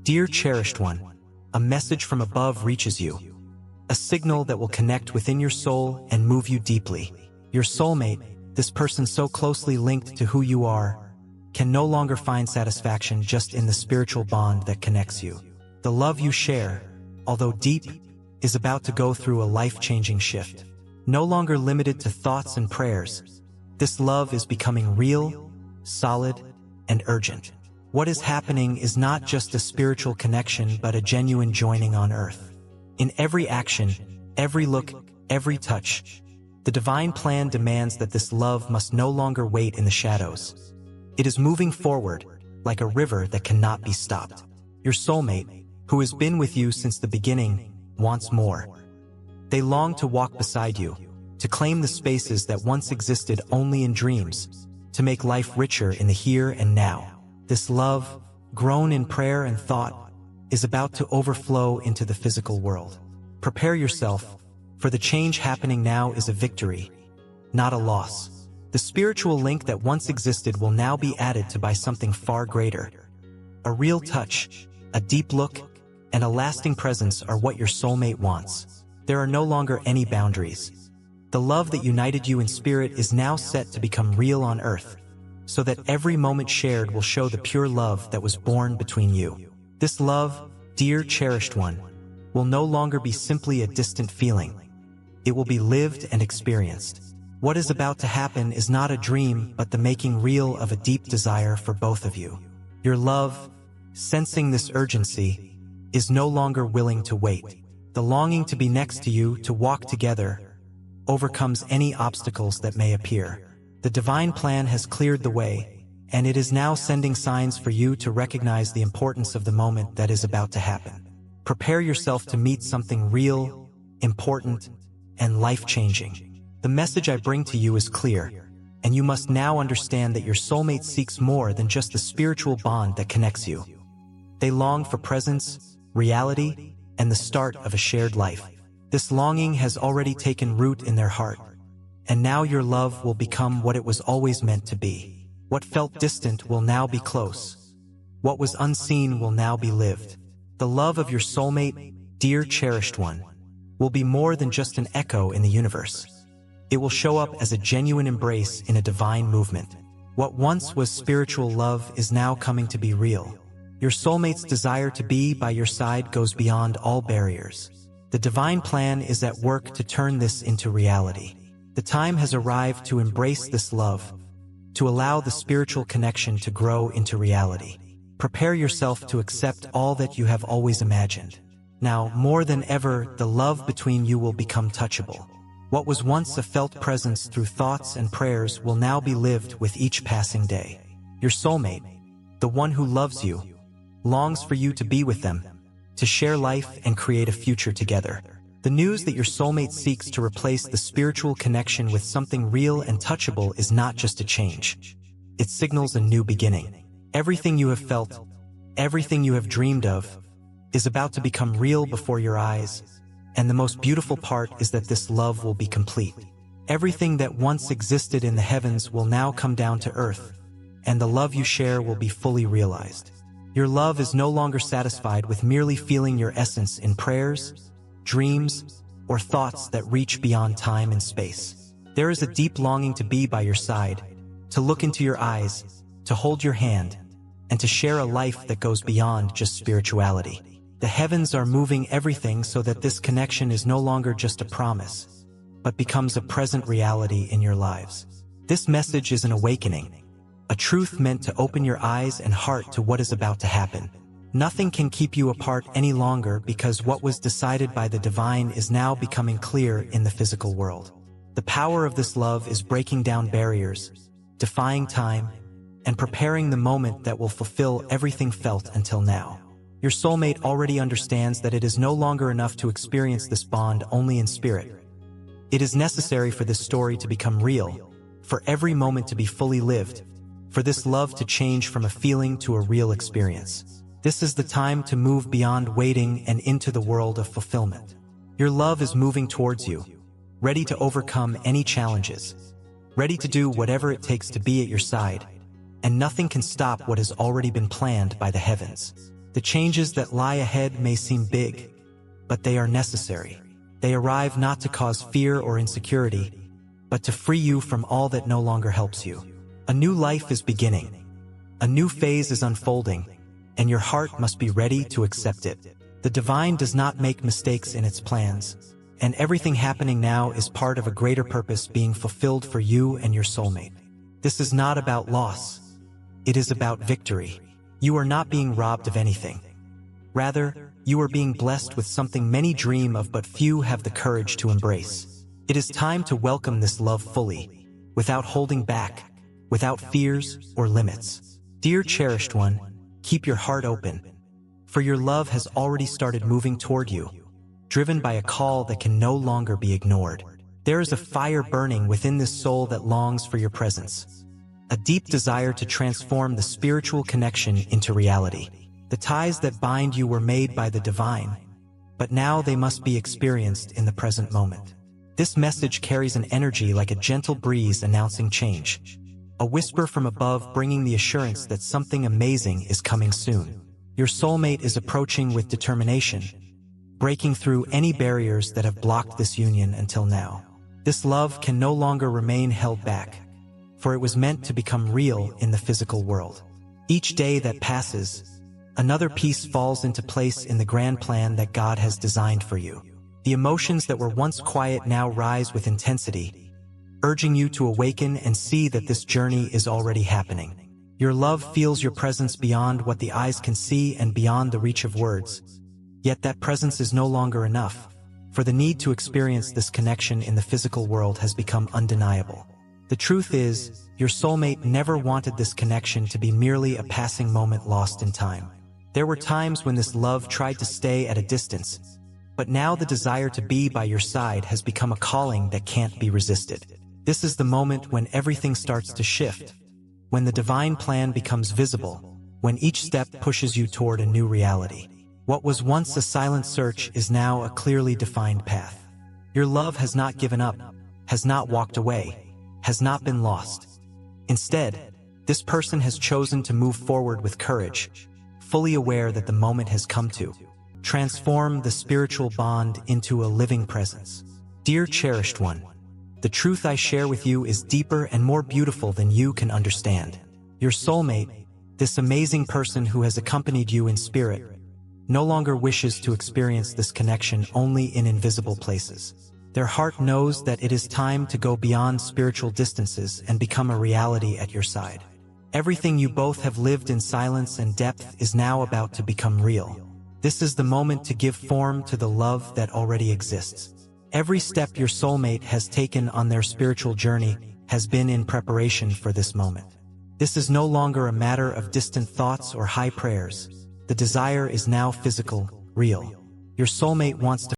Dear cherished one, a message from above reaches you. A signal that will connect within your soul and move you deeply. Your soulmate, this person so closely linked to who you are, can no longer find satisfaction just in the spiritual bond that connects you. The love you share, although deep, is about to go through a life-changing shift. No longer limited to thoughts and prayers, this love is becoming real, solid, and urgent. What is happening is not just a spiritual connection but a genuine joining on earth. In every action, every look, every touch, the divine plan demands that this love must no longer wait in the shadows. It is moving forward, like a river that cannot be stopped. Your soulmate, who has been with you since the beginning, wants more. They long to walk beside you, to claim the spaces that once existed only in dreams, to make life richer in the here and now. This love, grown in prayer and thought, is about to overflow into the physical world. Prepare yourself, for the change happening now is a victory, not a loss. The spiritual link that once existed will now be added to by something far greater. A real touch, a deep look, and a lasting presence are what your soulmate wants. There are no longer any boundaries. The love that united you in spirit is now set to become real on earth, so that every moment shared will show the pure love that was born between you. This love, dear cherished one, will no longer be simply a distant feeling. It will be lived and experienced. What is about to happen is not a dream but the making real of a deep desire for both of you. Your love, sensing this urgency, is no longer willing to wait. The longing to be next to you, to walk together, overcomes any obstacles that may appear. The divine plan has cleared the way, and it is now sending signs for you to recognize the importance of the moment that is about to happen. Prepare yourself to meet something real, important, and life-changing. The message I bring to you is clear, and you must now understand that your soulmate seeks more than just the spiritual bond that connects you. They long for presence, reality, and the start of a shared life. This longing has already taken root in their heart, and now your love will become what it was always meant to be. What felt distant will now be close. What was unseen will now be lived. The love of your soulmate, dear cherished one, will be more than just an echo in the universe. It will show up as a genuine embrace in a divine movement. What once was spiritual love is now coming to be real. Your soulmate's desire to be by your side goes beyond all barriers. The divine plan is at work to turn this into reality. The time has arrived to embrace this love, to allow the spiritual connection to grow into reality. Prepare yourself to accept all that you have always imagined. Now, more than ever, the love between you will become touchable. What was once a felt presence through thoughts and prayers will now be lived with each passing day. Your soulmate, the one who loves you, longs for you to be with them, to share life and create a future together. The news that your soulmate seeks to replace the spiritual connection with something real and touchable is not just a change. It signals a new beginning. Everything you have felt, everything you have dreamed of, is about to become real before your eyes, and the most beautiful part is that this love will be complete. Everything that once existed in the heavens will now come down to earth, and the love you share will be fully realized. Your love is no longer satisfied with merely feeling your essence in prayers, dreams, or thoughts that reach beyond time and space. There is a deep longing to be by your side, to look into your eyes, to hold your hand, and to share a life that goes beyond just spirituality. The heavens are moving everything so that this connection is no longer just a promise, but becomes a present reality in your lives. This message is an awakening, a truth meant to open your eyes and heart to what is about to happen. Nothing can keep you apart any longer because what was decided by the divine is now becoming clear in the physical world. The power of this love is breaking down barriers, defying time, and preparing the moment that will fulfill everything felt until now. Your soulmate already understands that it is no longer enough to experience this bond only in spirit. It is necessary for this story to become real, for every moment to be fully lived, for this love to change from a feeling to a real experience. This is the time to move beyond waiting and into the world of fulfillment. Your love is moving towards you, ready to overcome any challenges, ready to do whatever it takes to be at your side, and nothing can stop what has already been planned by the heavens. The changes that lie ahead may seem big, but they are necessary. They arrive not to cause fear or insecurity, but to free you from all that no longer helps you. A new life is beginning. A new phase is unfolding, and your heart must be ready to accept it. The divine does not make mistakes in its plans, and everything happening now is part of a greater purpose being fulfilled for you and your soulmate. This is not about loss. It is about victory. You are not being robbed of anything. Rather, you are being blessed with something many dream of but few have the courage to embrace. It is time to welcome this love fully, without holding back, without fears or limits. Dear cherished one, keep your heart open, for your love has already started moving toward you, driven by a call that can no longer be ignored. There is a fire burning within this soul that longs for your presence, a deep desire to transform the spiritual connection into reality. The ties that bind you were made by the divine, but now they must be experienced in the present moment. This message carries an energy like a gentle breeze announcing change, a whisper from above bringing the assurance that something amazing is coming soon. Your soulmate is approaching with determination, breaking through any barriers that have blocked this union until now. This love can no longer remain held back, for it was meant to become real in the physical world. Each day that passes, another piece falls into place in the grand plan that God has designed for you. The emotions that were once quiet now rise with intensity, urging you to awaken and see that this journey is already happening. Your love feels your presence beyond what the eyes can see and beyond the reach of words. Yet that presence is no longer enough, for the need to experience this connection in the physical world has become undeniable. The truth is, your soulmate never wanted this connection to be merely a passing moment lost in time. There were times when this love tried to stay at a distance, but now the desire to be by your side has become a calling that can't be resisted. This is the moment when everything starts to shift, when the divine plan becomes visible, when each step pushes you toward a new reality. What was once a silent search is now a clearly defined path. Your love has not given up, has not walked away, has not been lost. Instead, this person has chosen to move forward with courage, fully aware that the moment has come to transform the spiritual bond into a living presence. Dear cherished one, the truth I share with you is deeper and more beautiful than you can understand. Your soulmate, this amazing person who has accompanied you in spirit, no longer wishes to experience this connection only in invisible places. Their heart knows that it is time to go beyond spiritual distances and become a reality at your side. Everything you both have lived in silence and depth is now about to become real. This is the moment to give form to the love that already exists. Every step your soulmate has taken on their spiritual journey has been in preparation for this moment. This is no longer a matter of distant thoughts or high prayers. The desire is now physical, real. Your soulmate wants to